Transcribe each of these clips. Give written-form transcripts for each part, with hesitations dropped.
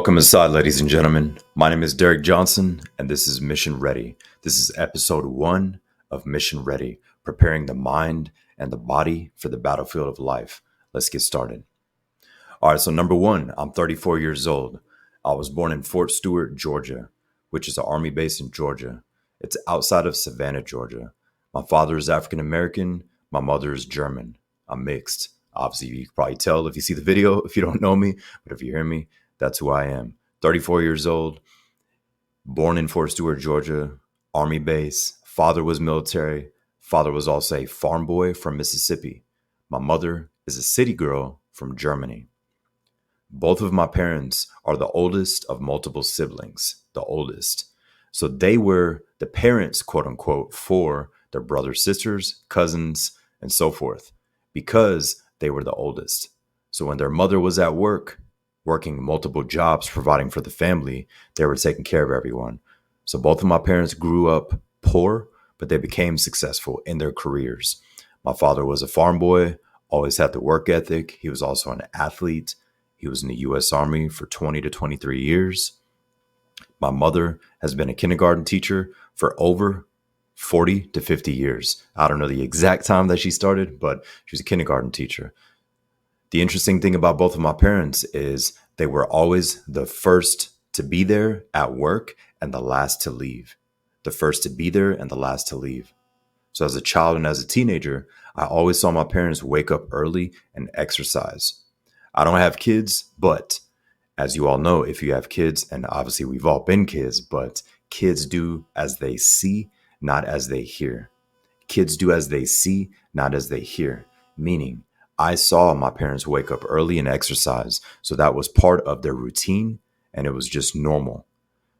Welcome inside, ladies and gentlemen. My name is Derick Johnson, and this is Mission Ready. This is episode 1 of Mission Ready, preparing the mind and the body for the battlefield of life. Let's get started. All right, so number 1, I'm 34 years old. I was born in Fort Stewart, Georgia, which is an Army base in Georgia. It's outside of Savannah, Georgia. My father is African American. My mother is German. I'm mixed. Obviously, you can probably tell if you see the video, if you don't know me, but if you hear me, that's who I am. 34 years old, born in Fort Stewart, Georgia, Army base. Father was military. Father was also a farm boy from Mississippi. My mother is a city girl from Germany. Both of my parents are the oldest of multiple siblings, the oldest. So they were the parents, quote unquote, for their brothers, sisters, cousins, and so forth, because they were the oldest. So when their mother was at work, working multiple jobs, providing for the family, they were taking care of everyone. So both of my parents grew up poor, but they became successful in their careers. My father was a farm boy, always had the work ethic. He was also an athlete. He was in the U.S. Army for 20 to 23 years. My mother has been a kindergarten teacher for over 40 to 50 years. I don't know the exact time that she started, but she was a kindergarten teacher. The interesting thing about both of my parents is they were always the first to be there at work and the last to leave. The first to be there and the last to leave. So as a child and as a teenager, I always saw my parents wake up early and exercise. I don't have kids, but as you all know, if you have kids, and obviously we've all been kids, but kids do as they see, not as they hear. Kids do as they see, not as they hear. Meaning, I saw my parents wake up early and exercise. So that was part of their routine and it was just normal.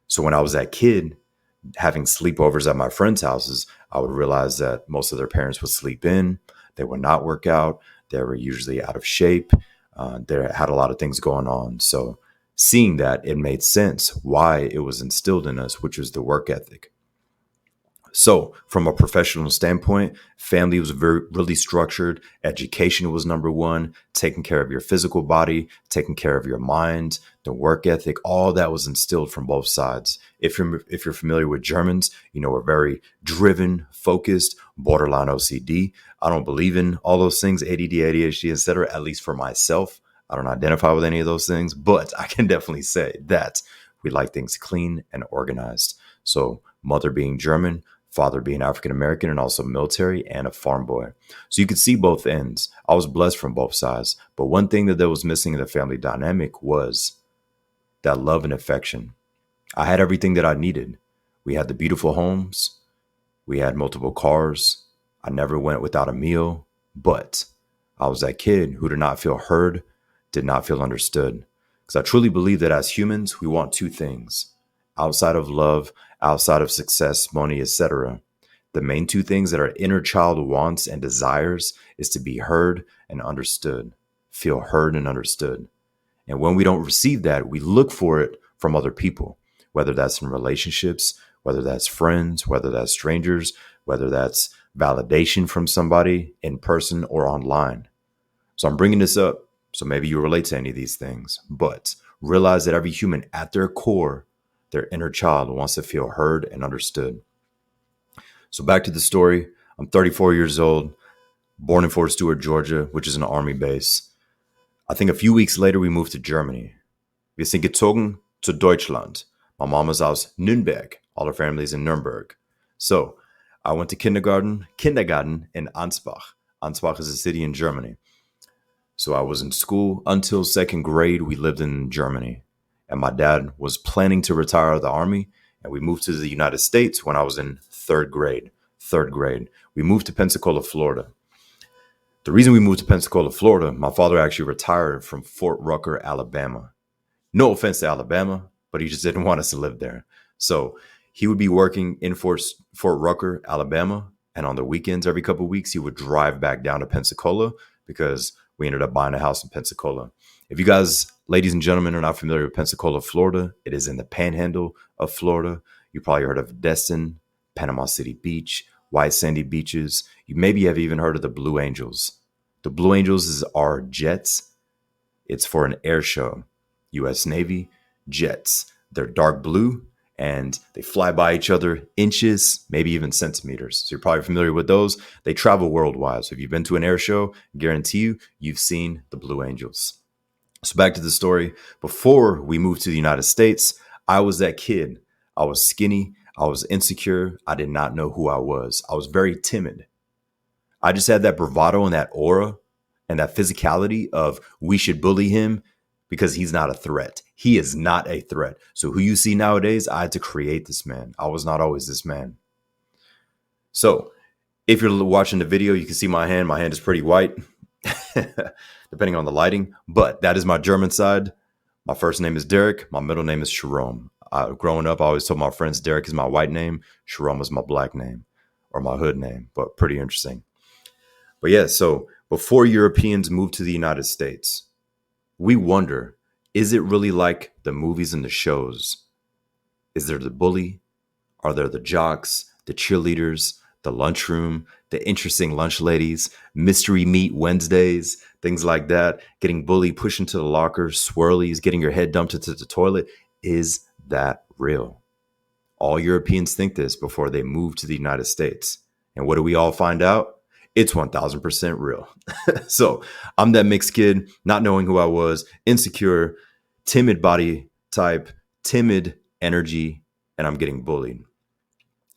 So when I was that kid having sleepovers at my friends' houses, I would realize that most of their parents would sleep in. They would not work out. They were usually out of shape. They had a lot of things going on. So seeing that, it made sense why it was instilled in us, which was the work ethic. So from a professional standpoint, family was really structured. Education was number 1, taking care of your physical body, taking care of your mind, the work ethic, all that was instilled from both sides. If you're familiar with Germans, you know, we're very driven, focused, borderline OCD. I don't believe in all those things, ADD, ADHD, etc. At least for myself, I don't identify with any of those things, but I can definitely say that we like things clean and organized. So mother being German, father being African-American and also military and a farm boy. So you could see both ends. I was blessed from both sides. But one thing that was missing in the family dynamic was that love and affection. I had everything that I needed. We had the beautiful homes. We had multiple cars. I never went without a meal. But I was that kid who did not feel heard, did not feel understood. Because I truly believe that as humans, we want 2 things. Outside of love, outside of success, money, etc. The main 2 things that our inner child wants and desires is to be heard and understood, feel heard and understood. And when we don't receive that, we look for it from other people, whether that's in relationships, whether that's friends, whether that's strangers, whether that's validation from somebody in person or online. So I'm bringing this up so maybe you relate to any of these things, but realize that every human at their core, their inner child wants to feel heard and understood. So back to the story. I'm 34 years old, born in Fort Stewart, Georgia, which is an Army base. I think a few weeks later, we moved to Germany. Wir sind gezogen zu Deutschland. My mom is aus Nürnberg. All her family is in Nuremberg. So I went to kindergarten in Ansbach. Ansbach is a city in Germany. So I was in school until 2nd grade. We lived in Germany. And my dad was planning to retire out of the Army. And we moved to the United States when I was in 3rd grade. We moved to Pensacola, Florida. The reason we moved to Pensacola, Florida, my father actually retired from Fort Rucker, Alabama. No offense to Alabama, but he just didn't want us to live there. So he would be working in Fort Rucker, Alabama. And on the weekends, every couple of weeks, he would drive back down to Pensacola because we ended up buying a house in Pensacola. If you guys, ladies and gentlemen, are not familiar with Pensacola, Florida, it is in the panhandle of Florida. You probably heard of Destin, Panama City Beach, white sandy beaches. You maybe have even heard of the Blue Angels. The Blue Angels are jets. It's for an air show. U.S. Navy. jets. They're dark blue and they fly by each other inches, maybe even centimeters. So you're probably familiar with those. They travel worldwide. So if you've been to an air show, I guarantee you've seen the Blue Angels. So back to the story. Before we moved to the United States, I was that kid. I was skinny. I was insecure. I did not know who I was. I was very timid. I just had that bravado and that aura and that physicality of we should bully him because he's not a threat. He is not a threat. So who you see nowadays, I had to create this man. I was not always this man. So if you're watching the video, you can see my hand. My hand is pretty white, depending on the lighting. But that is my German side. My first name is Derick. My middle name is Sharom. Growing up, I always told my friends Derick is my white name. Sharom is my black name or my hood name, but pretty interesting. But yeah, so before Europeans moved to the United States, we wonder, is it really like the movies and the shows? Is there the bully? Are there the jocks, the cheerleaders, the lunchroom, the interesting lunch ladies, mystery meat Wednesdays, things like that, getting bullied, pushed into the locker, swirlies, getting your head dumped into the toilet? Is that real? All Europeans think this before they move to the United States. And what do we all find out? It's 1000% real. So I'm that mixed kid, not knowing who I was, insecure, timid body type, timid energy, and I'm getting bullied.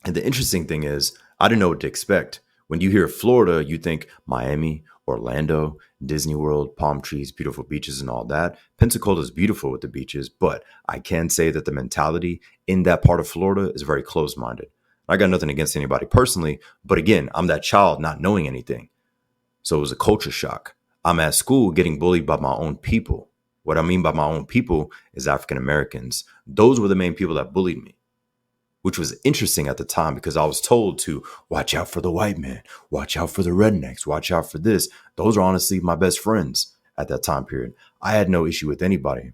And the interesting thing is, I didn't know what to expect. When you hear Florida, you think Miami, Orlando, Disney World, palm trees, beautiful beaches and all that. Pensacola is beautiful with the beaches, but I can say that the mentality in that part of Florida is very closed-minded. I got nothing against anybody personally, but again, I'm that child not knowing anything. So it was a culture shock. I'm at school getting bullied by my own people. What I mean by my own people is African Americans. Those were the main people that bullied me, which was interesting at the time because I was told to watch out for the white man, watch out for the rednecks, watch out for this. Those are honestly my best friends at that time period. I had no issue with anybody.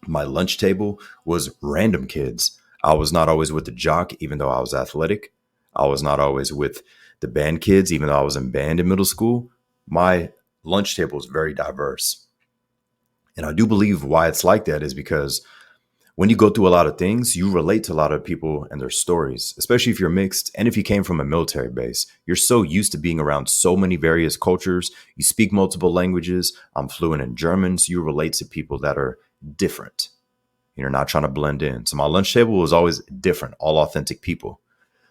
My lunch table was random kids. I was not always with the jock, even though I was athletic. I was not always with the band kids, even though I was in band in middle school. My lunch table is very diverse. And I do believe why it's like that is because when you go through a lot of things, you relate to a lot of people and their stories, especially if you're mixed. And if you came from a military base, you're so used to being around so many various cultures. You speak multiple languages. I'm fluent in German, so you relate to people that are different. You're not trying to blend in. So my lunch table was always different, all authentic people.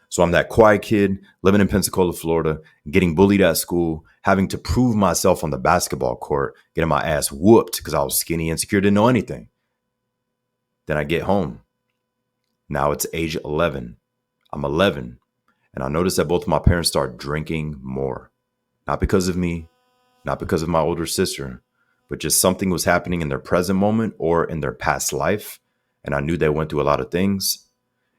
So I'm that quiet kid living in Pensacola, Florida, getting bullied at school, having to prove myself on the basketball court, getting my ass whooped because I was skinny, insecure, didn't know anything. Then I get home. Now it's age 11. I'm 11. And I noticed that both of my parents start drinking more. Not because of me, not because of my older sister, but just something was happening in their present moment or in their past life. And I knew they went through a lot of things.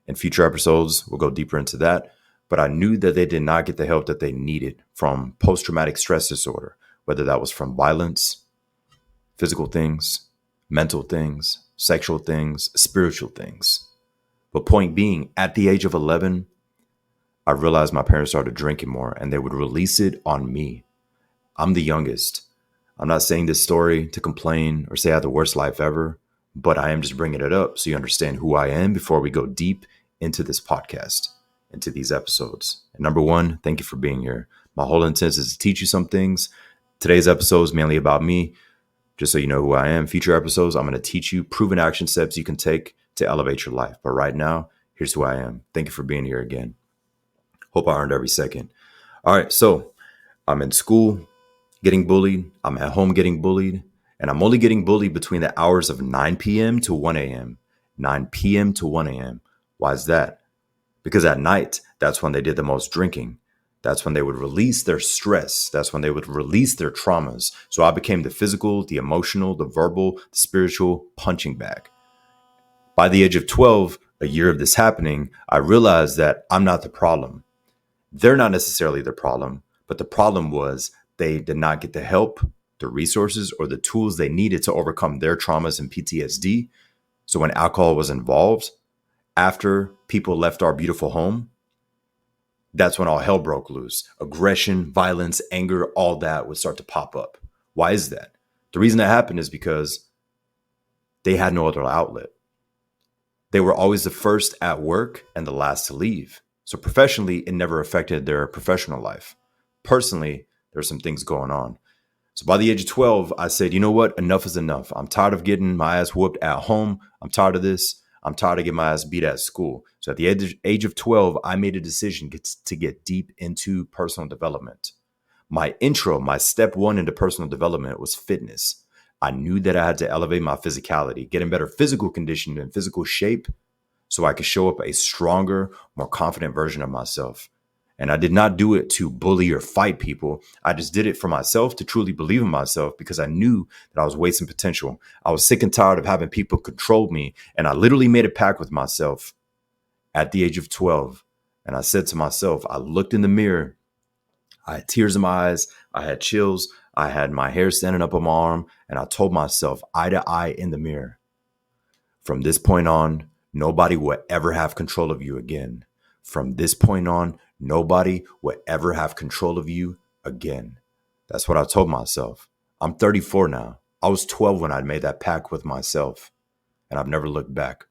In future episodes, we'll go deeper into that. But I knew that they did not get the help that they needed from post-traumatic stress disorder, whether that was from violence, physical things, mental things, sexual things, spiritual things. But point being, at the age of 11, I realized my parents started drinking more and they would release it on me. I'm the youngest. I'm not saying this story to complain or say I had the worst life ever, but I am just bringing it up so you understand who I am before we go deep into this podcast, into these episodes. And number one, thank you for being here. My whole intent is to teach you some things. Today's episode is mainly about me, just so you know who I am. Future episodes, I'm going to teach you proven action steps you can take to elevate your life. But right now, here's who I am. Thank you for being here again. Hope I earned every second. All right, so I'm in school getting bullied. I'm at home getting bullied. And I'm only getting bullied between the hours of 9 p.m. to 1 a.m. 9 p.m. to 1 a.m. Why is that? Because at night, that's when they did the most drinking. That's when they would release their stress. That's when they would release their traumas. So I became the physical, the emotional, the verbal, the spiritual punching bag. By the age of 12, a year of this happening, I realized that I'm not the problem. They're not necessarily the problem, but the problem was they did not get the help, the resources, or the tools they needed to overcome their traumas and PTSD. So when alcohol was involved, after people left our beautiful home, that's when all hell broke loose. Aggression, violence, anger, all that would start to pop up. Why is that? The reason that happened is because they had no other outlet. They were always the first at work and the last to leave. So professionally, it never affected their professional life. Personally, there's some things going on. So by the age of 12, I said, you know what? Enough is enough. I'm tired of getting my ass whooped at home. I'm tired of this. I'm tired of getting my ass beat at school. So at the age of 12, I made a decision to get deep into personal development. My intro, my step one into personal development was fitness. I knew that I had to elevate my physicality, get in better physical condition and physical shape so I could show up a stronger, more confident version of myself. And I did not do it to bully or fight people. I just did it for myself, to truly believe in myself, because I knew that I was wasting potential. I was sick and tired of having people control me. And I literally made a pact with myself at the age of 12. And I said to myself, I looked in the mirror. I had tears in my eyes. I had chills. I had my hair standing up on my arm. And I told myself, eye to eye in the mirror, from this point on, nobody will ever have control of you again. From this point on, nobody will ever have control of you again. That's what I told myself. I'm 34 now. I was 12 when I made that pact with myself, and I've never looked back.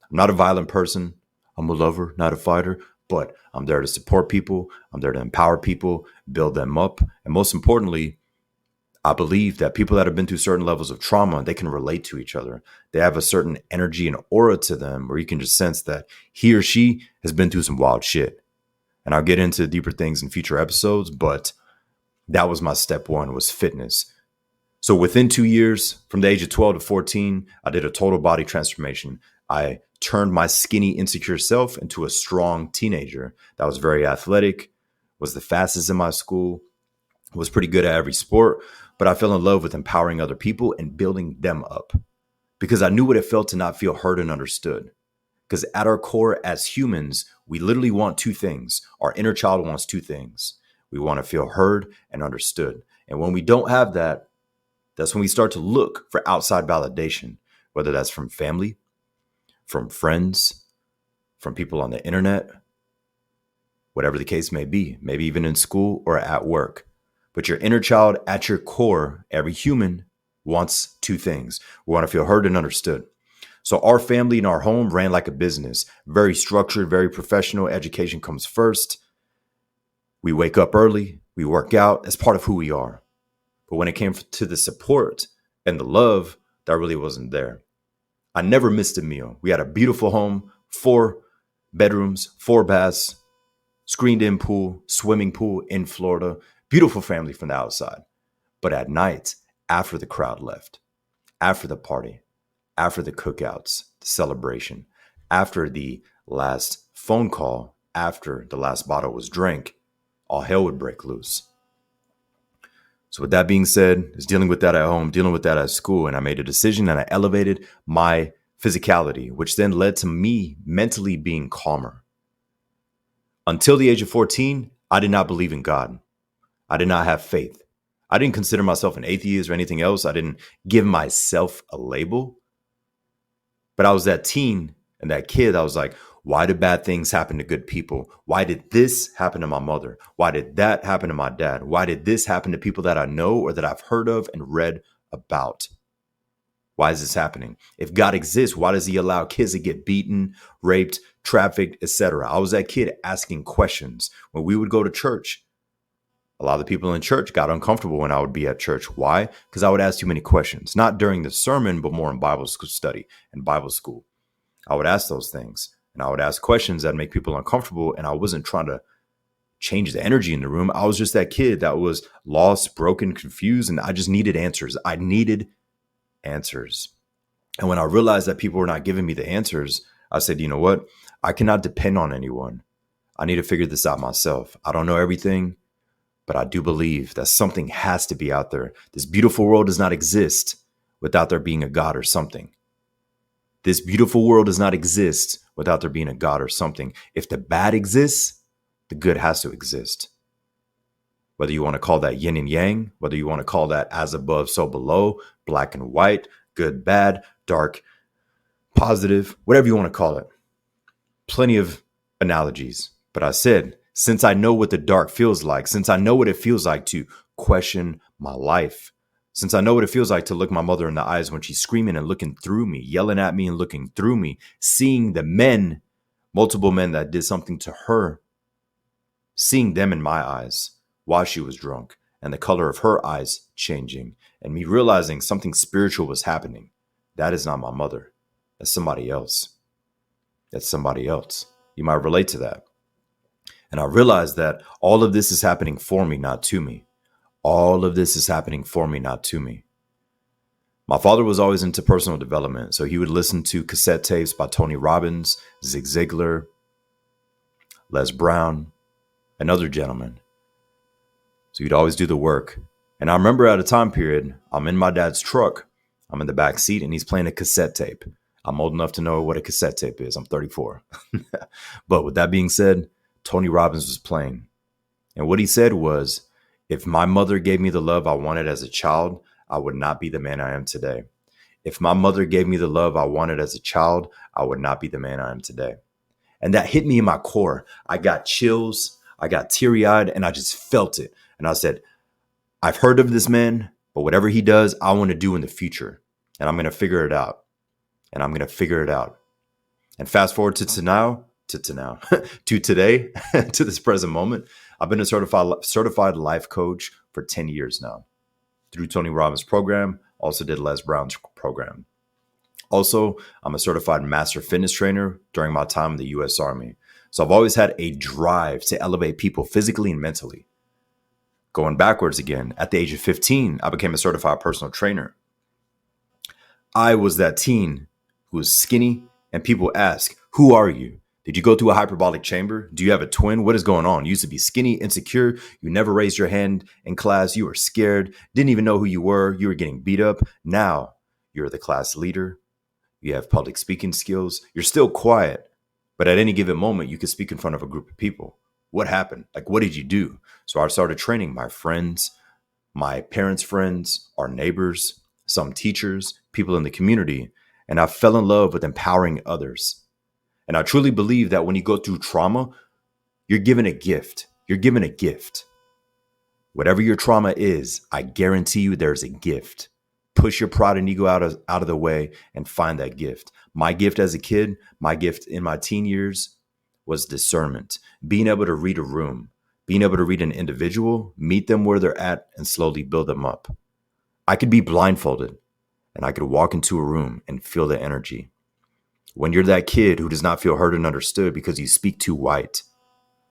I'm not a violent person. I'm a lover, not a fighter, but I'm there to support people. I'm there to empower people, build them up. And most importantly, I believe that people that have been through certain levels of trauma, they can relate to each other. They have a certain energy and aura to them where you can just sense that he or she has been through some wild shit. And I'll get into deeper things in future episodes, but that was my step one, was fitness. So within 2 years, from the age of 12 to 14, I did a total body transformation. I turned my skinny, insecure self into a strong teenager that was very athletic, was the fastest in my school, was pretty good at every sport. But I fell in love with empowering other people and building them up, because I knew what it felt to not feel heard and understood. Because at our core as humans, we literally want two things. Our inner child wants two things. We want to feel heard and understood. And when we don't have that, that's when we start to look for outside validation, whether that's from family, from friends, from people on the internet, whatever the case may be, maybe even in school or at work. But your inner child at your core, every human wants two things. We want to feel heard and understood. So our family and our home ran like a business, very structured, very professional. Education comes first. We wake up early. We work out. That's part of who we are. But when it came to the support and the love, that really wasn't there. I never missed a meal. We had a beautiful home, 4 bedrooms, 4 baths, screened in pool, swimming pool in Florida. Beautiful family from the outside. But at night, after the crowd left, after the party, after the cookouts, the celebration, after the last phone call, after the last bottle was drank, all hell would break loose. So with that being said, I was dealing with that at home, dealing with that at school, and I made a decision and I elevated my physicality, which then led to me mentally being calmer. Until the age of 14, I did not believe in God. I did not have faith. I didn't consider myself an atheist or anything else. I didn't give myself a label. But I was that teen and that kid that was like, why do bad things happen to good people? Why did this happen to my mother? Why did that happen to my dad? Why did this happen to people that I know or that I've heard of and read about? Why is this happening? If God exists, why does he allow kids to get beaten, raped, trafficked, etc.? I was that kid asking questions. When we would go to church, a lot of the people in church got uncomfortable when I would be at church. Why? Because I would ask too many questions, not during the sermon, but more in Bible school study and Bible school. I would ask those things and I would ask questions that make people uncomfortable. And I wasn't trying to change the energy in the room. I was just that kid that was lost, broken, confused, and I just needed answers. I needed answers. And when I realized that people were not giving me the answers, I said, you know what? I cannot depend on anyone. I need to figure this out myself. I don't know everything. But I do believe that something has to be out there. This beautiful world does not exist without there being a God or something. This beautiful world does not exist without there being a God or something. If the bad exists, the good has to exist. Whether you want to call that yin and yang, whether you want to call that as above, so below, black and white, good, bad, dark, positive, whatever you want to call it. Plenty of analogies. But I said, since I know what the dark feels like, since I know what it feels like to question my life, Since I know what it feels like to look my mother in the eyes when she's screaming and looking through me, yelling at me and looking through me, seeing the men, multiple men that did something to her, seeing them in my eyes while she was drunk, and the color of her eyes changing, and me realizing something spiritual was happening. That is not my mother. That's somebody else. That's somebody else. You might relate to that. And I realized that all of this is happening for me, not to me. All of this is happening for me, not to me. My father was always into personal development, so he would listen to cassette tapes by Tony Robbins, Zig Ziglar, Les Brown, and other gentlemen. So he'd always do the work. And I remember at a time period, I'm in my dad's truck. I'm in the back seat and he's playing a cassette tape. I'm old enough to know what a cassette tape is. I'm 34. But with that being said, Tony Robbins was playing. And what he said was, if my mother gave me the love I wanted as a child, I would not be the man I am today. If my mother gave me the love I wanted as a child, I would not be the man I am today. And that hit me in my core. I got chills. I got teary-eyed and I just felt it. And I said, I've heard of this man, but whatever he does, I want to do in the future. And I'm going to figure it out. And I'm going to figure it out. And fast forward to today, to this present moment, I've been a certified life coach for 10 years now. Through Tony Robbins' program, also did Les Brown's program. Also, I'm a certified master fitness trainer during my time in the U.S. Army. So I've always had a drive to elevate people physically and mentally. Going backwards again, at the age of 15, I became a certified personal trainer. I was that teen who was skinny, and people ask, who are you? Did you go through a hyperbolic chamber? Do you have a twin? What is going on? You used to be skinny, insecure. You never raised your hand in class. You were scared, didn't even know who you were. You were getting beat up. Now you're the class leader. You have public speaking skills. You're still quiet, but at any given moment, you could speak in front of a group of people. What happened? Like, what did you do? So I started training my friends, my parents' friends, our neighbors, some teachers, people in the community, and I fell in love with empowering others. And I truly believe that when you go through trauma, you're given a gift. You're given a gift. Whatever your trauma is, I guarantee you there's a gift. Push your pride and ego out of the way and find that gift. My gift as a kid, my gift in my teen years was discernment. Being able to read a room, being able to read an individual, meet them where they're at, and slowly build them up. I could be blindfolded and I could walk into a room and feel the energy. When you're that kid who does not feel heard and understood because you speak too white,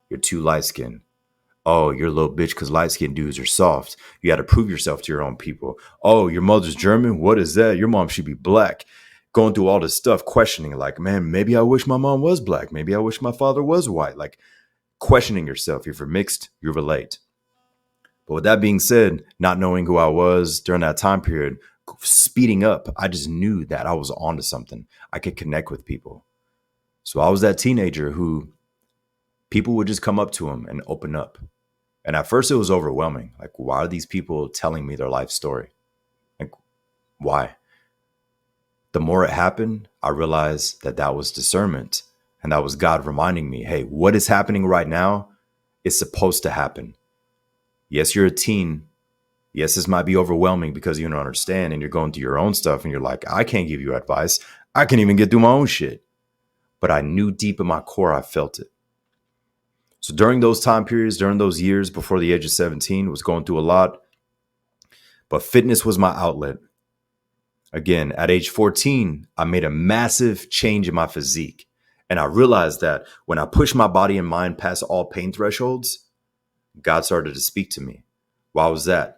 you're too light-skinned. Oh, you're a little bitch because light-skinned dudes are soft. You got to prove yourself to your own people. Oh, your mother's German? What is that? Your mom should be black. Going through all this stuff, questioning like, man, maybe I wish my mom was black. Maybe I wish my father was white. Like questioning yourself. If you're mixed, you relate. But with that being said, not knowing who I was during that time period, speeding up, I just knew that I was onto something. I could connect with people. So I was that teenager who people would just come up to him and open up. And at first it was overwhelming. Like, why are these people telling me their life story? Like, why? The more it happened, I realized that that was discernment. And that was God reminding me, hey, what is happening right now is supposed to happen. Yes, you're a teen. Yes, this might be overwhelming because you don't understand and you're going through your own stuff and you're like, I can't give you advice. I can't even get through my own shit. But I knew deep in my core, I felt it. So during those time periods, during those years before the age of 17, was going through a lot. But fitness was my outlet. Again, at age 14, I made a massive change in my physique. And I realized that when I pushed my body and mind past all pain thresholds, God started to speak to me. Why was that?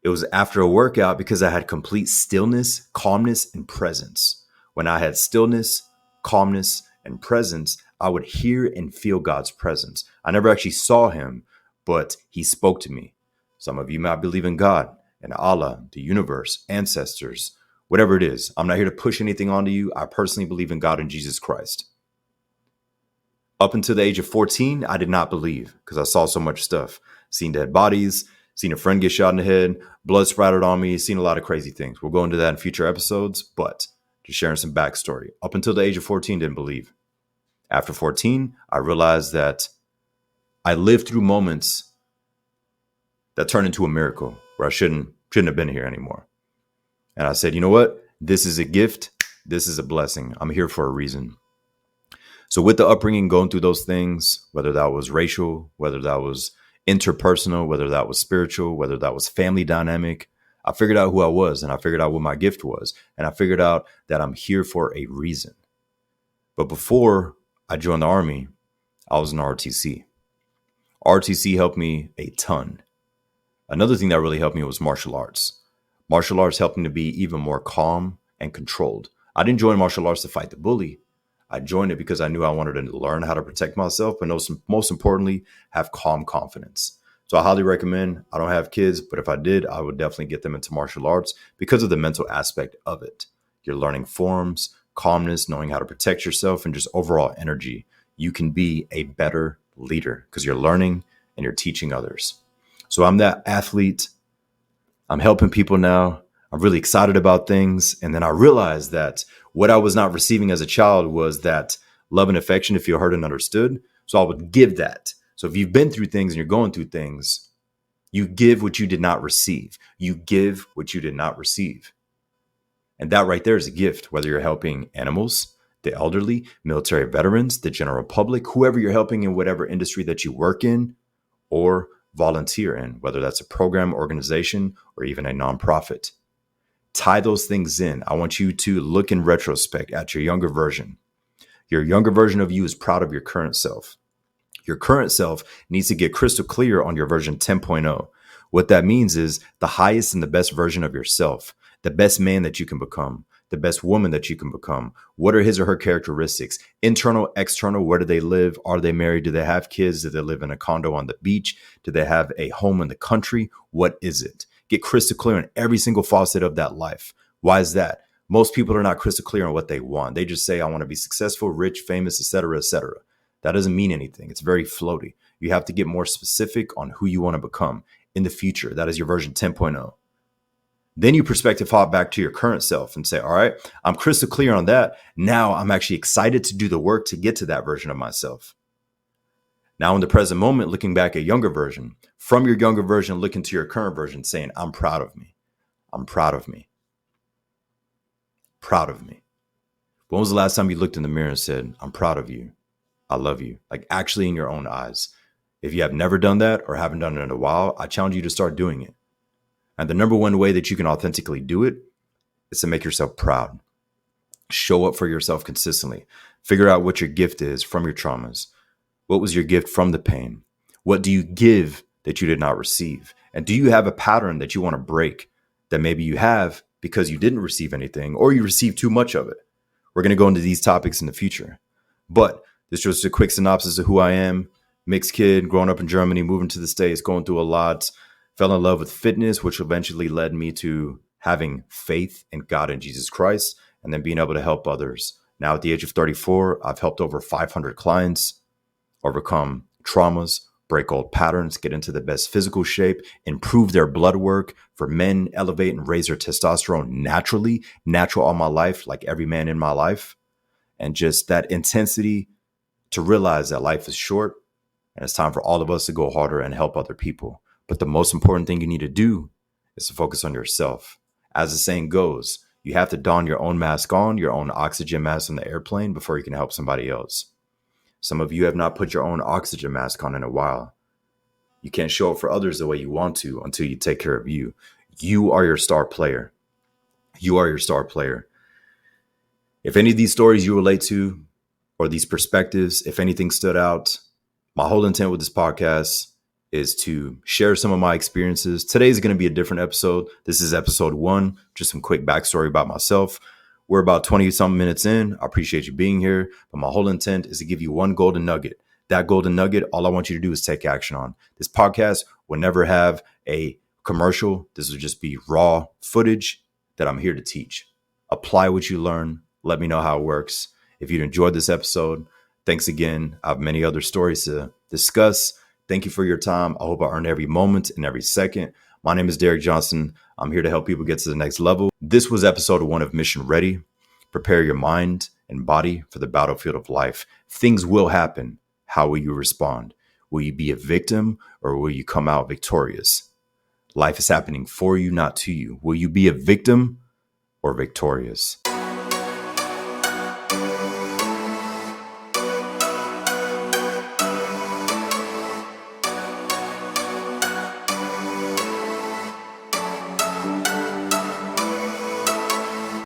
It was after a workout because I had complete stillness, calmness, and presence. When I had stillness, calmness, and presence, I would hear and feel God's presence. I never actually saw him, but he spoke to me. Some of you might believe in God and Allah, the universe, ancestors, whatever it is. I'm not here to push anything onto you. I personally believe in God and Jesus Christ. Up until the age of 14, I did not believe because I saw so much stuff. Seen dead bodies, seen a friend get shot in the head, blood splattered on me, seen a lot of crazy things. We'll go into that in future episodes, but just sharing some backstory. Up until the age of 14, didn't believe. After 14, I realized that I lived through moments that turned into a miracle where I shouldn't Shouldn't have been here anymore. And I said, you know what? This is a gift. This is a blessing. I'm here for a reason. So with the upbringing, going through those things, whether that was racial, whether that was interpersonal, whether that was spiritual, whether that was family dynamic, I figured out who I was, and I figured out what my gift was. And I figured out that I'm here for a reason. But before I joined the Army, I was in RTC. RTC helped me a ton. Another thing that really helped me was martial arts. Martial arts helped me to be even more calm and controlled. I didn't join martial arts to fight the bully. I joined it because I knew I wanted to learn how to protect myself, but most importantly, have calm confidence. So I highly recommend, I don't have kids, but if I did, I would definitely get them into martial arts because of the mental aspect of it. You're learning forms, calmness, knowing how to protect yourself, and just overall energy. You can be a better leader because you're learning and you're teaching others. So I'm that athlete. I'm helping people now. I'm really excited about things. And then I realized that what I was not receiving as a child was that love and affection to feel heard and understood. So I would give that. So if you've been through things and you're going through things, you give what you did not receive. You give what you did not receive. And that right there is a gift, whether you're helping animals, the elderly, military veterans, the general public, whoever you're helping in whatever industry that you work in or volunteer in, whether that's a program, organization, or even a nonprofit. Tie those things in. I want you to look in retrospect at your younger version. Your younger version of you is proud of your current self. Your current self needs to get crystal clear on your version 10.0. What that means is the highest and the best version of yourself, the best man that you can become, the best woman that you can become. What are his or her characteristics? Internal, external, where do they live? Are they married? Do they have kids? Do they live in a condo on the beach? Do they have a home in the country? What is it? Get crystal clear on every single facet of that life. Why is that? Most people are not crystal clear on what they want. They just say, I want to be successful, rich, famous, etc., etc. That doesn't mean anything. It's very floaty. You have to get more specific on who you want to become in the future. That is your version 10.0. Then you perspective hop back to your current self and say, all right, I'm crystal clear on that. Now I'm actually excited to do the work to get to that version of myself. Now in the present moment, looking back at younger version, from your younger version, looking to your current version, saying, I'm proud of me. I'm proud of me. Proud of me. When was the last time you looked in the mirror and said, I'm proud of you. I love you. Like actually in your own eyes. If you have never done that or haven't done it in a while, I challenge you to start doing it. And the number one way that you can authentically do it is to make yourself proud. Show up for yourself consistently. Figure out what your gift is from your traumas. What was your gift from the pain? What do you give that you did not receive? And do you have a pattern that you want to break that maybe you have because you didn't receive anything or you received too much of it? We're going to go into these topics in the future. But this was just a quick synopsis of who I am. Mixed kid, growing up in Germany, moving to the States, going through a lot. Fell in love with fitness, which eventually led me to having faith in God and Jesus Christ, and then being able to help others. Now at the age of 34, I've helped over 500 clients overcome traumas, break old patterns, get into the best physical shape, improve their blood work for men, elevate and raise their testosterone naturally, natural all my life, like every man in my life. And just that intensity to realize that life is short and it's time for all of us to go harder and help other people. But the most important thing you need to do is to focus on yourself. As the saying goes, you have to don your own mask on, your own oxygen mask on the airplane before you can help somebody else. Some of you have not put your own oxygen mask on in a while. You can't show up for others the way you want to until you take care of you. You are your star player. You are your star player. If any of these stories you relate to or these perspectives, if anything stood out, my whole intent with this podcast is to share some of my experiences. Today is going to be a different episode. This is episode 1, just some quick backstory about myself. We're about 20 something minutes in. I appreciate you being here, but my whole intent is to give you one golden nugget. That golden nugget, all I want you to do is take action on. This podcast will never have a commercial. This will just be raw footage that I'm here to teach. Apply what you learn. Let me know how it works. If you enjoyed this episode, thanks again. I have many other stories to discuss. Thank you for your time. I hope I earned every moment and every second. My name is Derick Johnson. I'm here to help people get to the next level. This was episode 1 of Mission Ready. Prepare your mind and body for the battlefield of life. Things will happen. How will you respond? Will you be a victim or will you come out victorious? Life is happening for you, not to you. Will you be a victim or victorious?